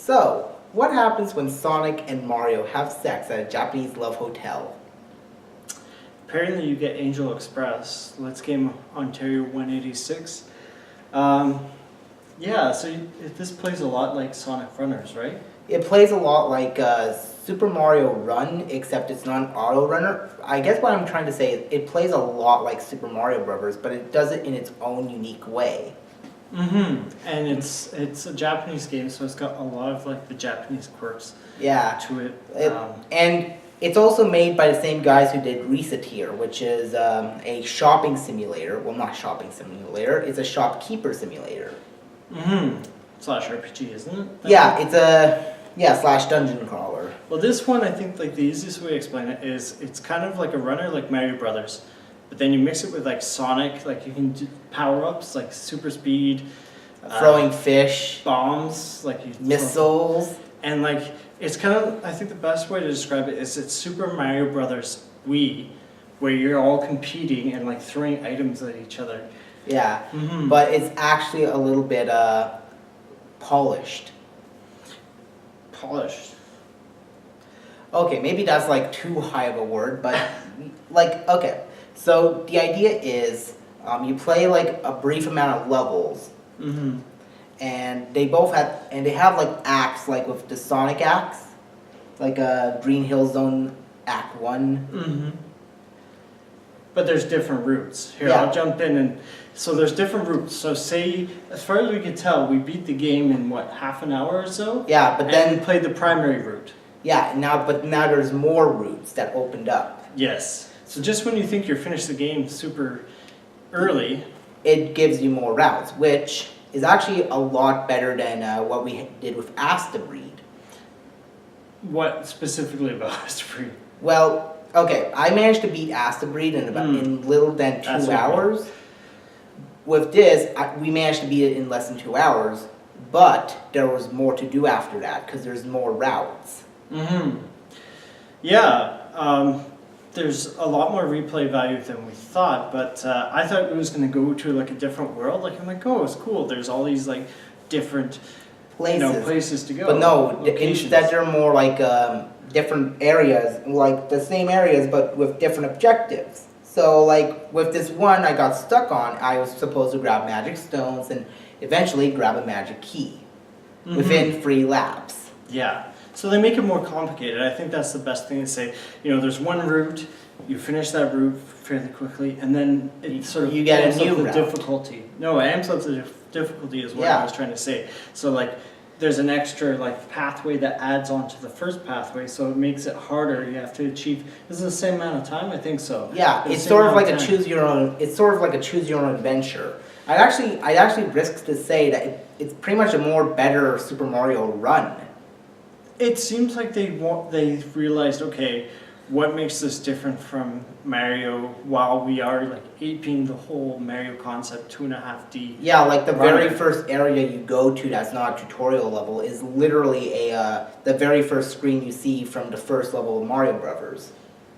So, what happens when Sonic and Mario have sex at a Japanese love hotel? Apparently you get Angel Express. Let's Game Ontario 186. This plays a lot like Sonic Runners, right? It plays a lot like Super Mario Run, except it's not an auto runner. I guess what I'm trying to say is it plays a lot like Super Mario Brothers, but it does it in its own unique way. Mm-hmm. And it's a Japanese game, so it's got a lot of like the Japanese quirks to it. And it's also made by the same guys who did Reseteer, which is a shopping simulator. Well, not shopping simulator. It's a shopkeeper simulator. Mm-hmm. Slash RPG, isn't it? Yeah, it's a slash dungeon crawler. Well, this one, I think like the easiest way to explain it is it's kind of like a runner like Mario Brothers, but then you mix it with like Sonic, like you can do power-ups like super speed, throwing fish, bombs, like missiles, and like it's kind of, I think the best way to describe it is it's Super Mario Brothers Wii, where you're all competing and like throwing items at each other. Yeah, mm-hmm. But it's actually a little bit polished. Polished. Okay, maybe that's like too high of a word, but like, okay. So the idea is you play like a brief amount of levels, mm-hmm. and they have like acts, like with the Sonic acts, like Green Hill Zone Act 1. Mm-hmm. But there's different routes. Here, Yeah. I'll jump in and so there's different routes. So say, as far as we could tell, we beat the game in what, half an hour or so? Yeah, but then we played the primary route. Yeah, now there's more routes that opened up. Yes. So just when you think you're finished the game super early, it gives you more routes, which is actually a lot better than what we did with Astabreed. What specifically about Astabreed? Well, okay, I managed to beat Astabreed in little than 2 hours. With this, we managed to beat it in less than 2 hours, but there was more to do after that because there's more routes. Mm-hmm. Yeah, there's a lot more replay value than we thought, but I thought it was going to go to like a different world. Like I'm like, oh, it's cool. There's all these like different places to go. But no, locations. instead they're more like different areas, like the same areas but with different objectives. So like with this one I got stuck on, I was supposed to grab magic stones and eventually grab a magic key within 3 laps. Yeah. So they make it more complicated. I think that's the best thing to say. You know, there's one route, you finish that route fairly quickly, and then it sort of you get amps a new up the route. difficulty. No, it amps up the difficulty is what I was trying to say. So like there's an extra like pathway that adds on to the first pathway, so it makes it harder. You have to achieve. This is the same amount of time, I think so. Yeah, it's sort of like a choose your own. It's sort of like a choose your own adventure. I'd actually risk to say that it's pretty much a more better Super Mario Run. It seems like they realized, okay, what makes this different from Mario while we are like aping the whole Mario concept 2.5D. Yeah, like the very first area you go to that's not a tutorial level is literally the very first screen you see from the first level of Mario Brothers.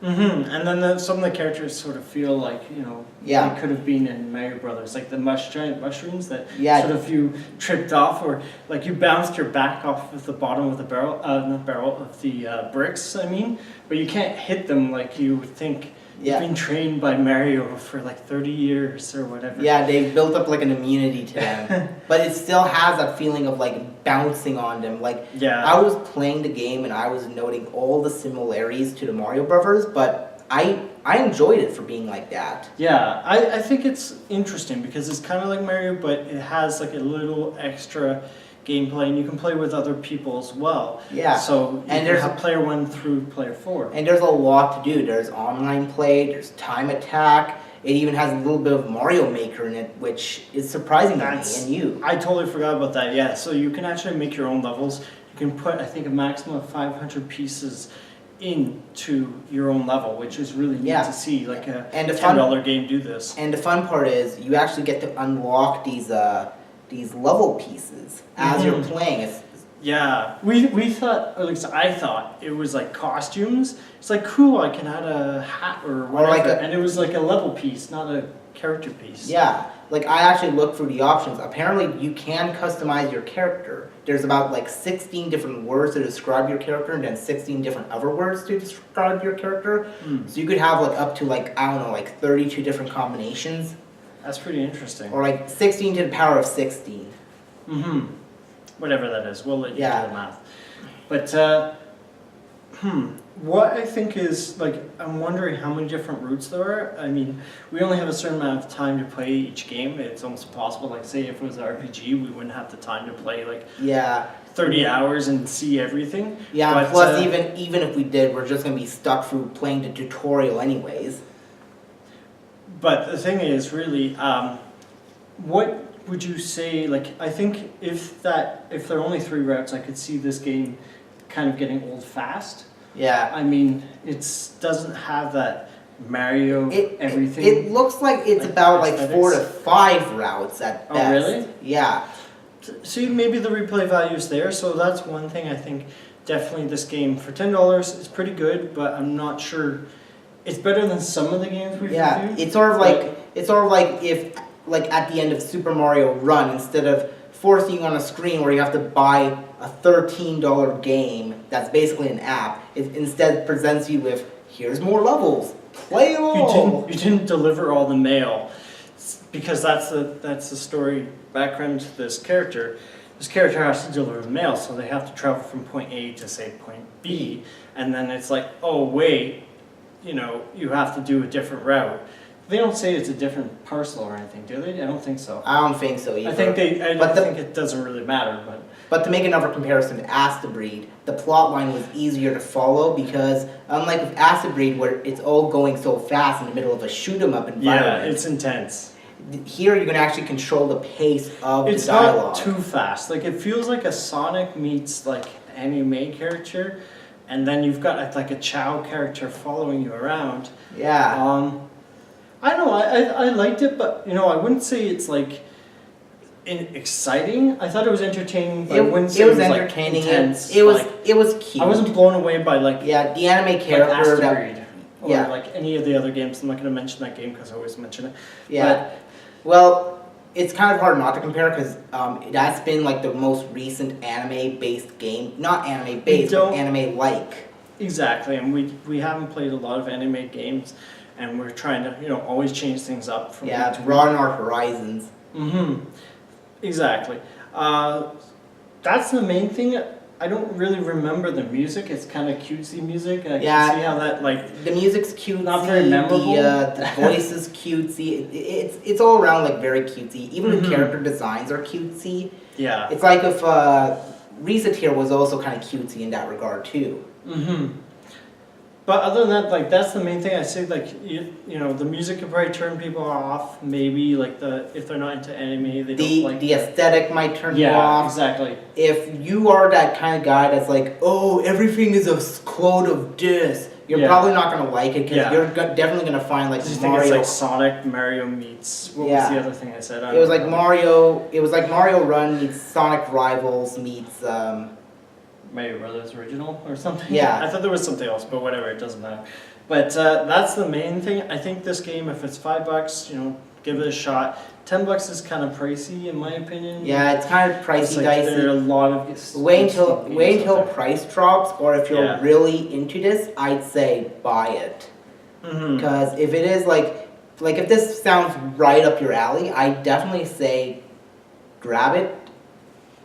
Mm-hmm. And then some of the characters sort of feel like, you know, they could have been in Mario Brothers, like the giant mushrooms that sort of you tripped off, or like you bounced your back off of the bottom of the barrel, of the bricks, I mean, but you can't hit them like you would think. You've been trained by Mario for like 30 years or whatever. Yeah, they've built up like an immunity to them. But it still has that feeling of like bouncing on them. Like I was playing the game and I was noting all the similarities to the Mario Brothers, but I enjoyed it for being like that. Yeah, I think it's interesting because it's kind of like Mario, but it has like a little extra gameplay, and you can play with other people as well. Yeah. So there's player 1 through player 4. And there's a lot to do. There's online play, there's time attack. It even has a little bit of Mario Maker in it, which is surprising to me and you. I totally forgot about that, yeah. So you can actually make your own levels. You can put, I think, a maximum of 500 pieces into your own level, which is really neat to see, like a $10 game do this. And the fun part is you actually get to unlock these level pieces as you're playing. Yeah, we thought, at least I thought, it was like costumes. It's like, cool, I can add a hat or whatever, like and it was like a level piece, not a character piece. Yeah, like I actually looked through the options. Apparently you can customize your character. There's about like 16 different words to describe your character and then 16 different other words to describe your character. So you could have like up to like, I don't know, like 32 different combinations. That's pretty interesting. Or like 16 to the power of 16. Whatever that is, we'll let you do the math. But, what I think is, like, I'm wondering how many different routes there are. I mean, we only have a certain amount of time to play each game. It's almost impossible. Like, say if it was an RPG, we wouldn't have the time to play, like, 30 hours and see everything. Yeah, but, plus even if we did, we're just going to be stuck through playing the tutorial anyways. But the thing is, really, what would you say, like, I think if there are only 3 routes, I could see this game kind of getting old fast. Yeah. I mean, it doesn't have that Mario everything. It looks like it's about like 4 to 5 routes at best. Oh, really? Yeah. See, maybe the replay value is there, so that's one thing I think definitely this game for $10 is pretty good, but I'm not sure it's better than some of the games we've reviewed. It's sort of like if like at the end of Super Mario Run, instead of forcing you on a screen where you have to buy a $13 game that's basically an app, it instead presents you with, here's more levels, play them all. You didn't deliver all the mail, because that's the story background to this character. This character has to deliver the mail, so they have to travel from point A to say point B, and then it's like, oh wait, you have to do a different route. They don't say it's a different parcel or anything, do they? I don't think so. I don't think so either. I think think it doesn't really matter, But to make another comparison to Astabreed, the plot line was easier to follow because unlike with Astabreed where it's all going so fast in the middle of a shoot-'em-up environment. Yeah, it's intense. Here you can actually control the pace of the dialogue. It's not too fast. Like it feels like a Sonic meets like anime character, and then you've got like a Chow character following you around. Yeah. I don't know, I liked it, but I wouldn't say it's like exciting. I thought it was entertaining, but I wouldn't say it was entertaining. Like, intense. It was cute. I wasn't blown away by like the anime character or like any of the other games. I'm not going to mention that game because I always mention it. Yeah. Well, it's kind of hard not to compare because that's been like the most recent anime-based game. Not anime-based, but anime-like. Exactly, and we haven't played a lot of anime games. And we're trying to, always change things up. To broaden our horizons. Exactly. That's the main thing. I don't really remember the music. It's kind of cutesy music. I can see how that, like... The music's cutesy. Not very memorable. The voice is cutesy. It's all around, like, very cutesy. Even the character designs are cutesy. Yeah. It's like if Reseteer was also kind of cutesy in that regard, too. But other than that, like that's the main thing. I say, like the music could probably turn people off. Maybe like if they're not into anime, they don't like the aesthetic might turn you off. Yeah, exactly. If you are that kind of guy that's like, oh, everything is a quote of this, you're probably not gonna like it because you're definitely gonna find like Mario. Think it's like Mario meets. What was the other thing I said? It was like Mario. It was like Mario Run meets Sonic Rivals meets. Mario Brothers original or something? Yeah. I thought there was something else, but whatever, it doesn't matter. But that's the main thing. I think this game, if it's $5, give it a shot. $10 is kind of pricey in my opinion. Yeah, it's kind of pricey, dicey. There are a lot of wait until price drops, or if you're really into this, I'd say buy it. Because if it is like if this sounds right up your alley, I'd definitely say grab it.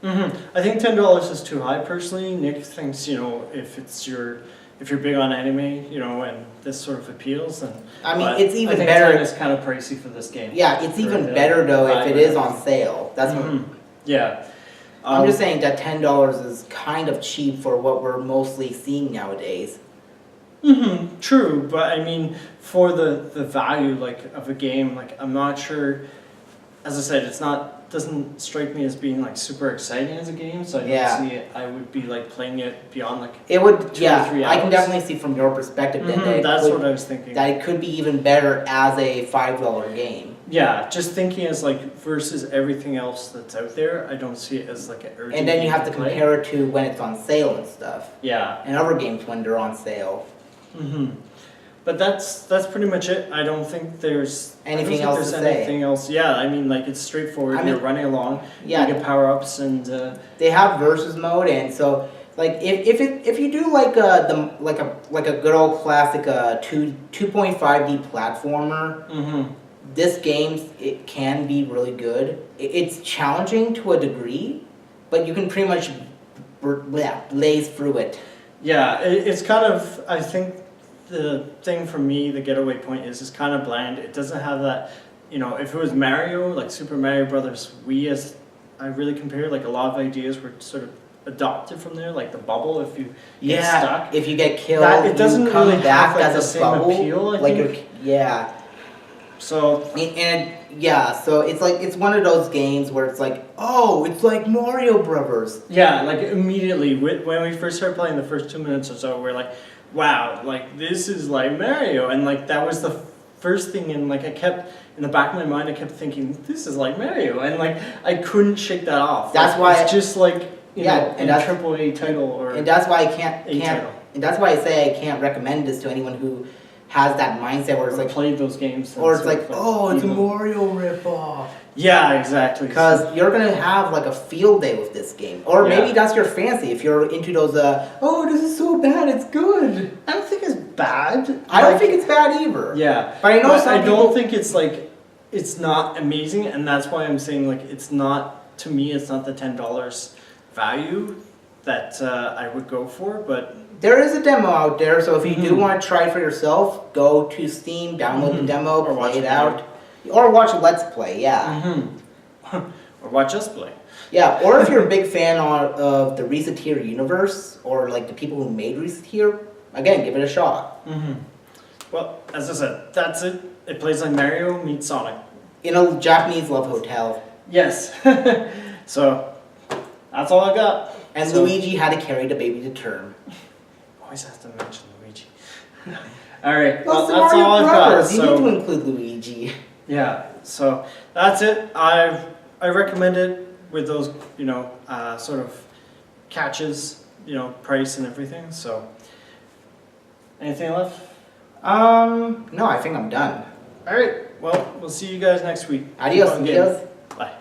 I think $10 is too high personally. Nick thinks if you're big on anime, and this sort of appeals, then I mean it's even better. 10 is kind of pricey for this game. Yeah, it's even better though if it is on sale. That's what. Yeah. I'm just saying that $10 is kind of cheap for what we're mostly seeing nowadays. True, but I mean for the value of a game, I'm not sure. As I said, doesn't strike me as being super exciting as a game, so I don't see it. I would be playing it beyond 2 or 3 hours. I can definitely see from your perspective that's what I was thinking. That it could be even better as a $5 game. Yeah, just thinking as like versus everything else that's out there, I don't see it as like an urgent. And then you have to play. compare it to when it's on sale and stuff. Yeah. And other games when they're on sale. But that's pretty much it. I don't think there's anything else to say. Anything else? Yeah, I mean, like it's straightforward. You're running along. Yeah. You get power ups and. They have versus mode, and so like if you do like a good old classic 2.5D platformer. This game, it can be really good. It's challenging to a degree, but you can pretty much blaze through it. Yeah, it's kind of, I think the thing for me, the getaway point is it's kind of bland. It doesn't have that, if it was Mario, like Super Mario Brothers Wii, as I really compare, like a lot of ideas were sort of adopted from there, like the bubble, if you get stuck. If you get killed, it doesn't you come really back have like, as the a same bubble. appeal, I think. So so it's one of those games where it's like, oh, it's like Mario Brothers. Yeah, like immediately when we first started playing the first 2 minutes or so, we're like, wow, like this is like Mario, and like that was the first thing, and like I kept in the back of my mind, I kept thinking this is like Mario, and like I couldn't shake that off. That's like, why it's just like and a AAA title or and that's why I can't title. And that's why I say I can't recommend this to anyone who has that mindset where it's like played those games, or it's like oh, it's a Mario ripoff. Yeah, exactly. Because you're gonna have like a field day with this game, or maybe that's your fancy if you're into those. Oh, this is so bad, it's good. I don't think it's bad. I don't think it's bad either. Yeah, but I know I don't think it's like it's not amazing, and that's why I'm saying like it's not, to me, it's not the $10 value that I would go for, but. There is a demo out there, so if you do want to try it for yourself, go to Steam, download the demo, or play it out. Or watch a Let's Play, Or watch us play. Yeah, or if you're a big fan of the Reseteer universe, or like the people who made Reseteer, again, give it a shot. Well, as I said, that's it. It plays like Mario meets Sonic. In a Japanese love hotel. Yes. So, that's all I got. And Luigi had to carry the baby to term. Always have to mention Luigi. Alright, well, that's all I've got. You need to include Luigi. Yeah, so that's it. I recommend it with those, sort of catches, price and everything. So, anything left? No, I think I'm done. Alright, well, we'll see you guys next week. Adios, amigos. Bye.